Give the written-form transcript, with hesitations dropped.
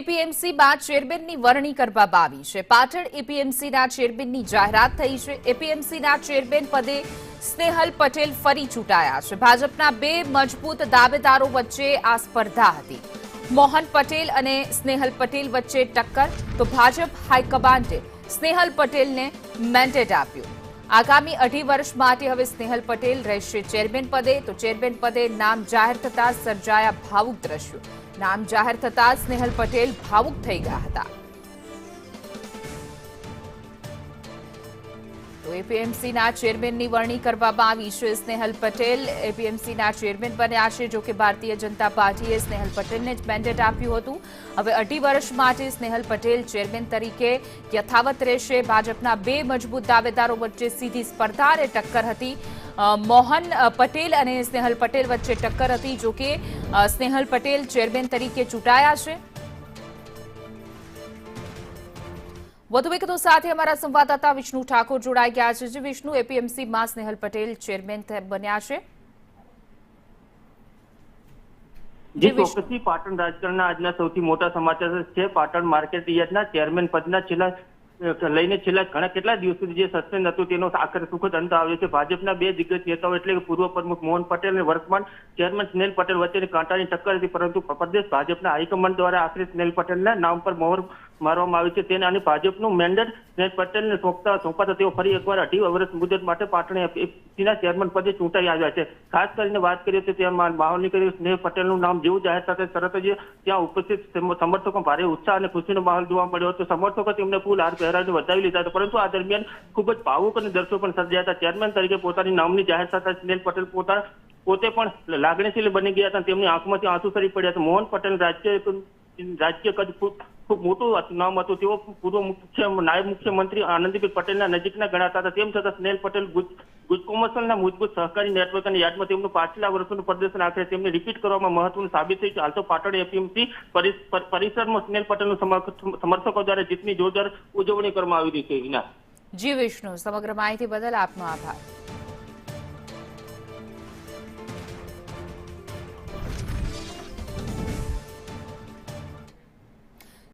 એપીએમસીમાં ચેરમેનની વરણી કરવામાં આવી છે। પાટણ એપીએમસીના ચેરમેનની જાહેરાત થઈ છે। એપીએમસીના ચેરમેન પદે સ્નેહલ પટેલ ફરી ચૂંટાયા છે। ભાજપના બે મજબૂત દાવેદારો વચ્ચે આ સ્પર્ધા હતી। મોહન પટેલ અને સ્નેહલ પટેલ વચ્ચે ટક્કર, તો ભાજપ હાઈકમાન્ડે સ્નેહલ પટેલને મેન્ડેટ આપ્યું। આગામી 2.5 વર્ષ માટે હવે સ્નેહલ પટેલ રહેશે ચેરમેન પદે। તો ચેરમેન પદે નામ જાહેર થતા સર્જાયા ભાવુક દ્રશ્યો। નામ જાહેર થતા સ્નેહલ પટેલ ભાવુક થઈ ગયા હતા। તો એપીએમસીના ચેરમેનની વરણી કરવામાં આવી છે। સ્નેહલ પટેલ એપીએમસીના ચેરમેન બન્યા છે। જો કે ભારતીય જનતા પાર્ટીએ સ્નેહલ પટેલને જ મેન્ડેટ આપ્યું હતું। હવે 2.5 વર્ષ માટે સ્નેહલ પટેલ ચેરમેન તરીકે યથાવત રહેશે। ભાજપના બે મજબૂત દાવેદારો વચ્ચે સીધી સ્પર્ધા અને ટક્કર હતી। મોહન પટેલ અને સ્નેહલ પટેલ વચ્ચે ટક્કર હતી। જો કે સ્નેહલ પટેલ ચેરમેન તરીકે ચૂંટાયા છે। વધુ વિગતો સાથે અમારા સંવાદદાતા વિષ્ણુ ઠાકોર જોડાઈ ગયા છે। જે વિષ્ણુ, એપીએમસીમાં સ્નેહલ પટેલ ચેરમેન બન્યા છે। જે ચોક્કસથી પાટણ રાજકારણના આજના સૌથી મોટા સમાચાર છે। પાટણ માર્કેટ યાર્ડના ચેરમેન પદના છેલ્લા ઘણા કેટલા દિવસોથી જે સસ્પેન્ડ હતું તેનો આખરે સુખદ અંત આવ્યો છે। ભાજપના બે દિગ્ગજ નેતાઓ એટલે કે પૂર્વ પ્રમુખ મોહન પટેલ અને વર્તમાન ચેરમેન સ્નેહલ પટેલ વચ્ચેની કાંટાની ટક્કર હતી, પરંતુ પ્રદેશ ભાજપના હાઈકમાન્ડ દ્વારા આખરે સ્નેહલ પટેલના નામ પર મોહર મારવામાં આવી છે। તેને અને ભાજપનું મેન્ડેટ સ્નેહલ પટેલને સોંપાતા તેઓ ફરી એકવાર 2.5 વર્ષ મુદત માટે પાટણ એપીએમસીના ચેરમેન પદે ચૂંટાઈ આવ્યા છે। ખાસ કરીને વાત કરીએ તો ત્યાં માહોલની કરીએ સ્નેહલ પટેલનું નામ જેવું જાહેર થતા તરત જ ત્યાં ઉપસ્થિત સમર્થકો ભારે ઉત્સાહ અને ખુશીનો માહોલ જોવા મળ્યો હતો। સમર્થકો તેમને ફૂલ હાર પહેરાવીને વધાવી લીધા હતા, પરંતુ આ દરમિયાન ખૂબ જ ભાવુક અને દ્રશ્યો પણ સર્જાયા હતા। ચેરમેન તરીકે પોતાની નામની જાહેર થતા સ્નેહલ પટેલ પોતે પણ લાગણીશીલ બની ગયા હતા। તેમની આંખમાંથી આંસુ સરી પડ્યા હતા। મોહન પટેલ રાજકીય કદ ખૂબ મોટું નામ હતું। તેઓ પૂર્વ નાયબ મુખ્યમંત્રી આનંદીબેન પટેલના નજીકના ગણાતા હતા। તેમ છતાં સ્નેહલ પટેલ ગુજ કોમર્શિયલના મજબૂત સહકારી નેટવર્ક અને યાદમાં તેમનું પાછલા વર્ષોનું પ્રદર્શન આખરે તેમને રિપીટ કરવામાં મહત્વનું સાબિત થયું છે। હાલ તો પાટણ એપીએમસી પરિસરમાં સ્નેહલ પટેલનું સમર્થકો દ્વારા જીતની જોરદાર ઉજવણી કરવામાં આવી રહી છે। જી વિષ્ણુ, સમગ્ર માહિતી બદલ આપનો આભાર।